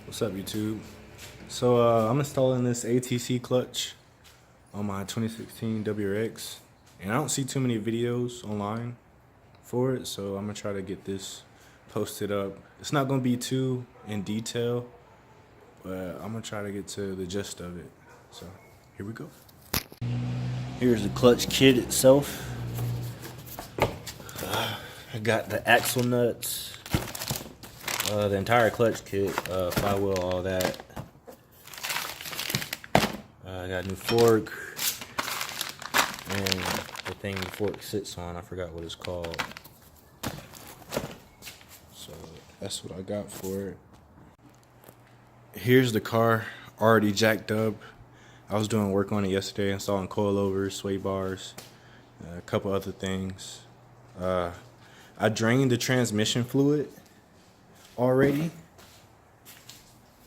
What's up, YouTube? So I'm installing this ATC clutch on my 2016 WRX, and I don't see too many videos online for it, so I'm gonna try to get this posted up. It's not gonna be too in detail, but I'm gonna try to get to the gist of it. So here we go. Here's the clutch kit itself. I got the axle nuts, the entire clutch kit, flywheel, all that. I got a new fork, and the thing the fork sits on, I forgot what it's called. So that's what I got for it. Here's the car already jacked up. I was doing work on it yesterday, installing coilovers, sway bars, a couple other things. I drained the transmission fluid already,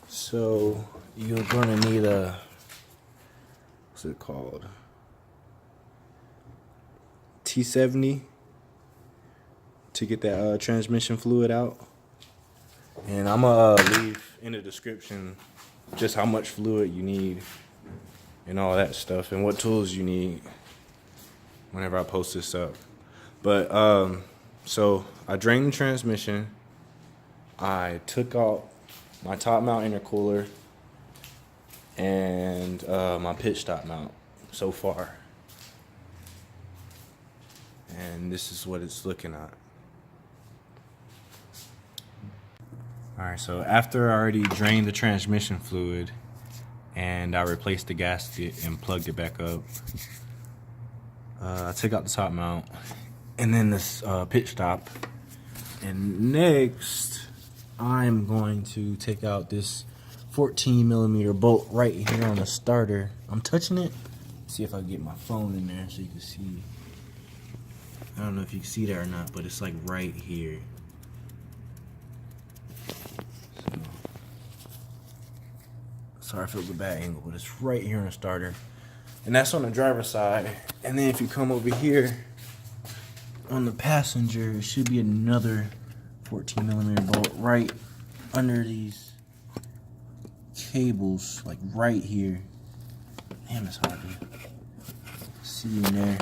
so you're gonna need a, what's it called, T70 to get that transmission fluid out. And I'm gonna leave in the description just how much fluid you need and all that stuff and what tools you need whenever I post this up. But so I drained the transmission. I took out my top mount intercooler and my pitch stop mount so far. And this is what it's looking at. Alright, so after I already drained the transmission fluid and I replaced the gasket and plugged it back up, I took out the top mount and then this pitch stop. And next, I'm going to take out this 14mm bolt right here on the starter. I'm touching it. See if I can get my phone in there so you can see. I don't know if you can see that or not, but it's like right here. So, sorry if it was a bad angle, but it's right here on the starter. And that's on the driver's side. And then if you come over here on the passenger, it should be another 14mm bolt right under these cables, like right here. Damn, it's hard to see in there.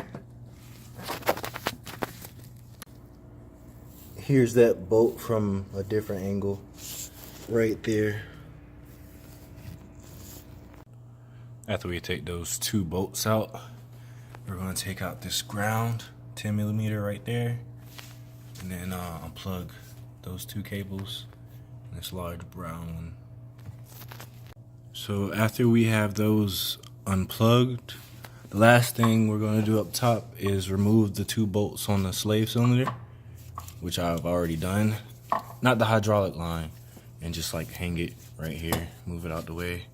Here's that bolt from a different angle right there. After we take those two bolts out, we're going to take out this ground 10mm right there, and then unplug those two cables and this large brown one. So after we have those unplugged, the last thing we're going to do up top is remove the two bolts on the slave cylinder, which I've already done. Not the hydraulic line, and just like hang it right here, move it out the way.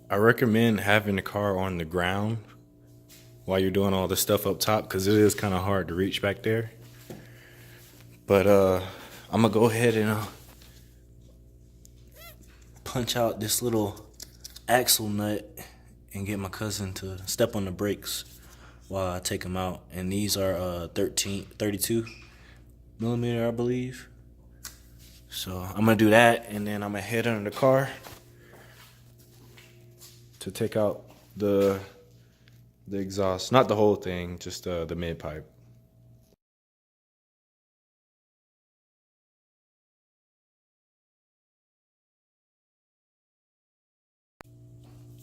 I recommend having the car on the ground while you're doing all this stuff up top, because it is kind of hard to reach back there. But I'm gonna go ahead and punch out this little axle nut and get my cousin to step on the brakes while I take them out. And these are 32mm, I believe. So I'm gonna do that, and then I'm gonna head under the car to take out the exhaust, not the whole thing, just the mid pipe.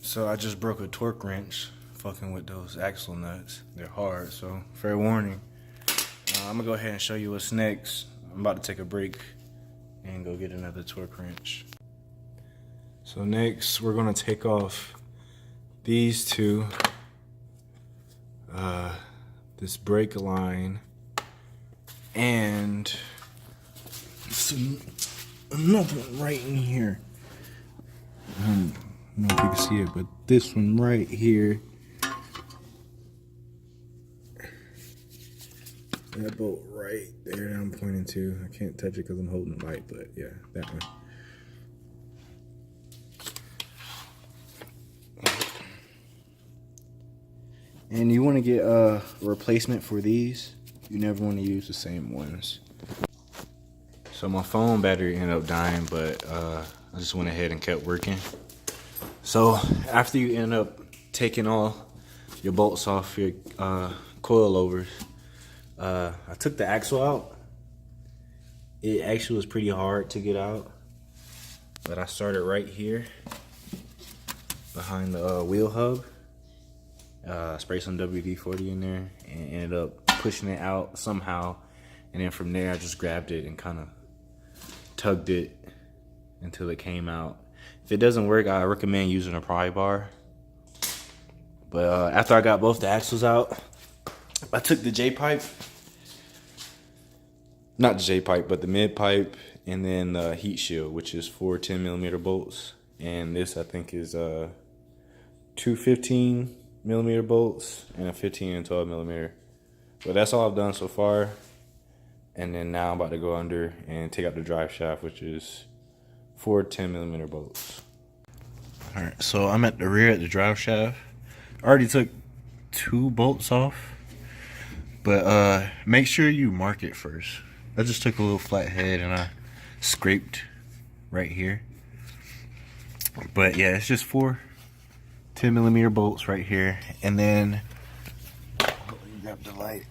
So I just broke a torque wrench fucking with those axle nuts. They're hard, so fair warning. I'm gonna go ahead and show you what's next. I'm about to take a break and go get another torque wrench. So next, we're gonna take off these two, this brake line, and another one right in here. I don't know if you can see it, but this one right here. That bolt right there I'm pointing to. I can't touch it because I'm holding the light, but yeah, that one. And you want to get a replacement for these. You never want to use the same ones. So my phone battery ended up dying, but I just went ahead and kept working. So after you end up taking all your bolts off your coilovers, I took the axle out. It actually was pretty hard to get out, but I started right here behind the wheel hub. Sprayed some WD-40 in there and ended up pushing it out somehow, and then from there I just grabbed it and kind of tugged it until it came out. If it doesn't work, I recommend using a pry bar. But after I got both the axles out, I took the J-pipe, not the J-pipe, but the mid-pipe, and then the heat shield, which is 4 10mm bolts. And this, I think, is 2 15mm bolts and a 15 and 12mm. But that's all I've done so far. And then now I'm about to go under and take out the drive shaft, which is 4 10mm bolts. All right, so I'm at the rear at the drive shaft. I already took 2 bolts off, but make sure you mark it first. I just took a little flathead and I scraped right here. But yeah, it's just 4 10mm bolts right here. And then, grab the light.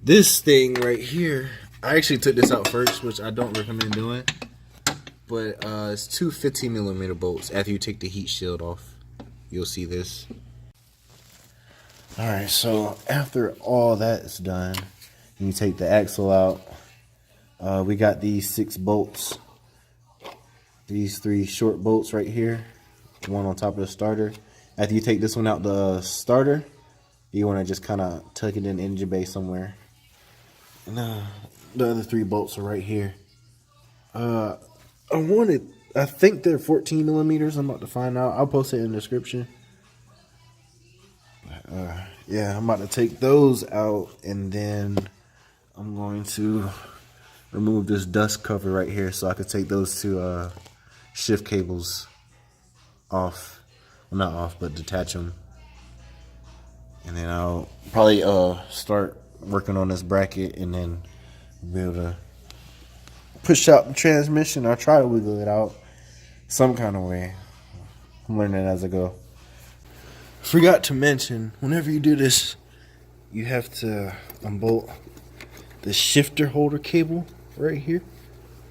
This thing right here, I actually took this out first, which I don't recommend doing. But it's 2 15mm bolts. After you take the heat shield off, you'll see this. Alright, so after all that's done, you take the axle out. We got these 6 bolts. These 3 short bolts right here. One on top of the starter. After you take this one out the starter, you want to just kind of tuck it in the engine bay somewhere. And the other 3 bolts are right here. I think they're 14mm. I'm about to find out. I'll post it in the description. Yeah, I'm about to take those out, and then I'm going to remove this dust cover right here so I can take those 2 shift cables off. Well, not off, but detach them. And then I'll probably start working on this bracket and then be able to push out the transmission. I'll try to wiggle it out some kind of way. I'm learning as I go. Forgot to mention, whenever you do this, you have to unbolt the shifter holder cable right here.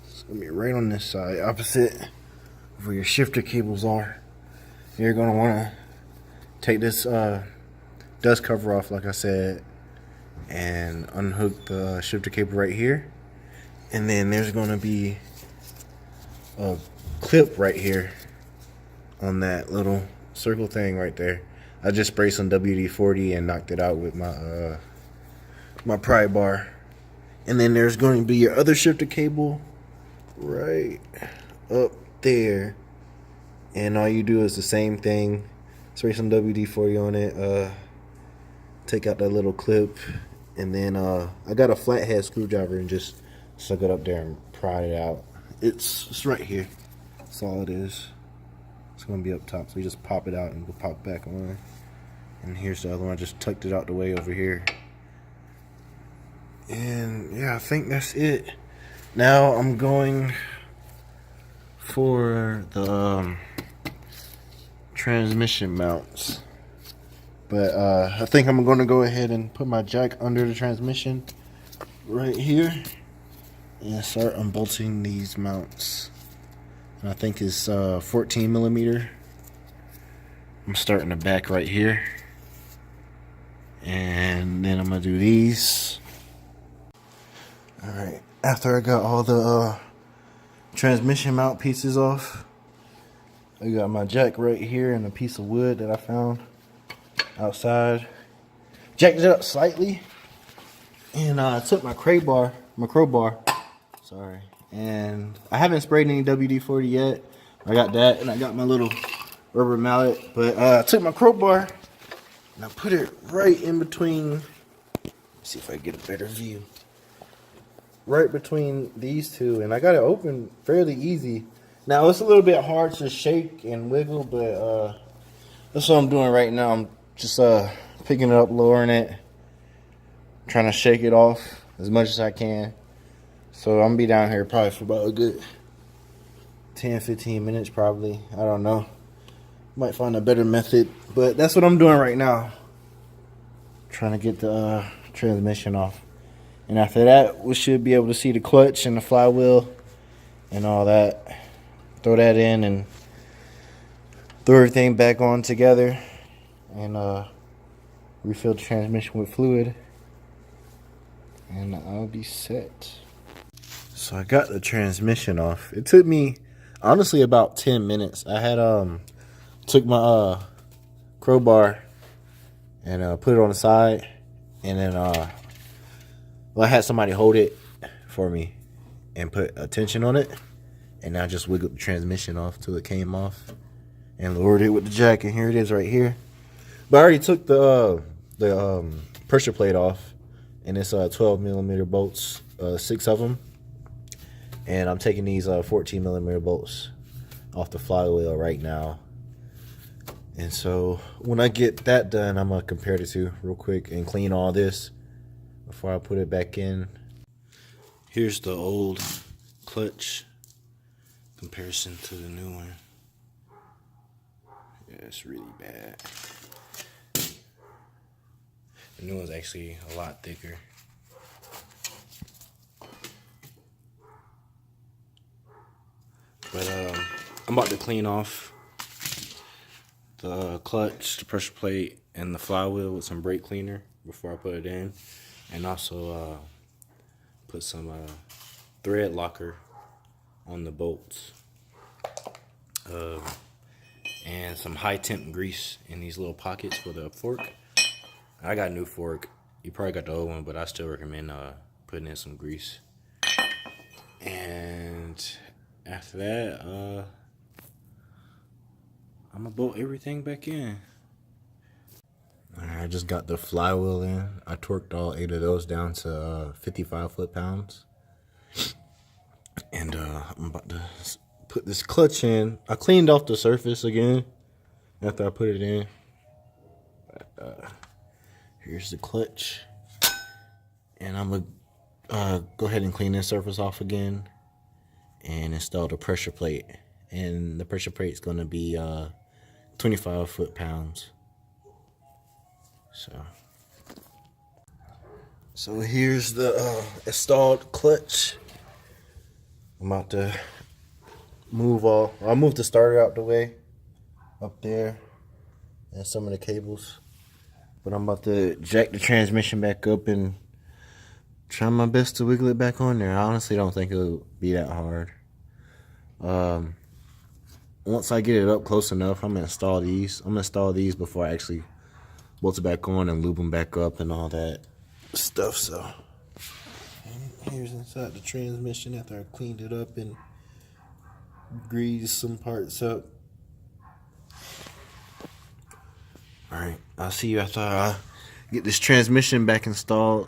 It's going to be right on this side, opposite where your shifter cables are. You're going to want to take this dust cover off, like I said, and unhook the shifter cable right here. And then there's going to be a clip right here on that little circle thing right there. I just sprayed some WD-40 and knocked it out with my my pry bar. And then there's going to be your other shifter cable right up there. And all you do is the same thing. Spray some WD-40 on it. Take out that little clip. And then I got a flathead screwdriver and just suck it up there and pry it out. It's right here. That's all it is. It's going to be up top. So you just pop it out and we'll pop back on. And here's the other one. I just tucked it out the way over here. And yeah, I think that's it. Now I'm going for the transmission mounts. But I think I'm going to go ahead and put my jack under the transmission right here and start unbolting these mounts. And I think it's 14mm. I'm starting the back right here. And then I'm going to do these. Alright, after I got all the transmission mount pieces off, I got my jack right here and a piece of wood that I found outside. Jacked it up slightly. And I took my crowbar, sorry. And I haven't sprayed any WD-40 yet. I got that, and I got my little rubber mallet. But I took my crowbar and I put it right in between. Let's see if I get a better view. Right between these two, and I got it open fairly easy. Now it's a little bit hard to shake and wiggle, but that's what I'm doing right now. I'm just picking it up, lowering it, trying to shake it off as much as I can. So I'm gonna be down here probably for about a good 10-15 minutes probably. I don't know. Might find a better method, but that's what I'm doing right now. Trying to get the transmission off. And after that, we should be able to see the clutch and the flywheel and all that. Throw that in and throw everything back on together and refill the transmission with fluid. And I'll be set. So I got the transmission off. It took me honestly about 10 minutes. I had took my crowbar and put it on the side, and then well, I had somebody hold it for me and put a tension on it, and I just wiggled the transmission off till it came off and lowered it with the jack, and here it is right here. But I already took the pressure plate off, and it's 12 millimeter bolts, 6 of them, and I'm taking these 14 millimeter bolts off the flywheel right now. And so when I get that done, I'm gonna compare the two real quick and clean all this before I put it back in. Here's the old clutch comparison to the new one. Yeah, it's really bad. The new one's actually a lot thicker. But I'm about to clean off the clutch, the pressure plate, and the flywheel with some brake cleaner before I put it in, and also put some thread locker on the bolts, and some high temp grease in these little pockets for the fork. I got a new fork. You probably got the old one, but I still recommend putting in some grease. And after that, I'm gonna bolt everything back in. Alright, I just got the flywheel in. I torqued all 8 of those down to 55 foot-pounds. And I'm about to put this clutch in. I cleaned off the surface again after I put it in. But, here's the clutch. And I'm gonna go ahead and clean this surface off again and install the pressure plate. And the pressure plate is gonna be 25 foot-pounds. So here's the installed clutch. I'm about to I'll move the starter out the way up there and some of the cables. But I'm about to jack the transmission back up and try my best to wiggle it back on there. I honestly don't think it'll be that hard. Once I get it up close enough, I'm gonna install these. I'm gonna install these before I actually bolt it back on and lube them back up and all that stuff. So, and here's inside the transmission after I cleaned it up and greased some parts up. All right, I'll see you after I get this transmission back installed.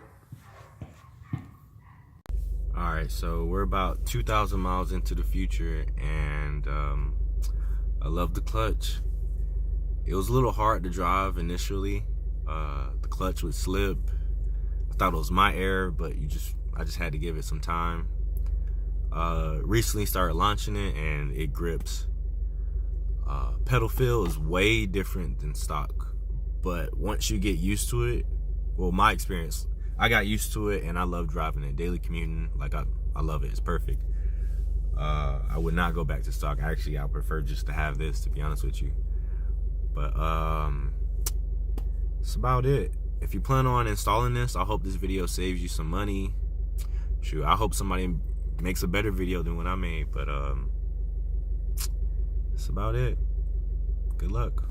All right, so we're about 2,000 miles into the future, and I love the clutch. It was a little hard to drive initially. The clutch would slip. I thought it was my error, but I just had to give it some time. Recently started launching it, and it grips. Pedal feel is way different than stock, but once you get used to it, well, my experience, I got used to it and I love driving it. Daily commuting, like I love it. It's perfect. I would not go back to stock. Actually, I prefer just to have this, to be honest with you. But that's about it. If you plan on installing this, I hope this video saves you some money. Shoot, I hope somebody makes a better video than what I made. But that's about it. Good luck.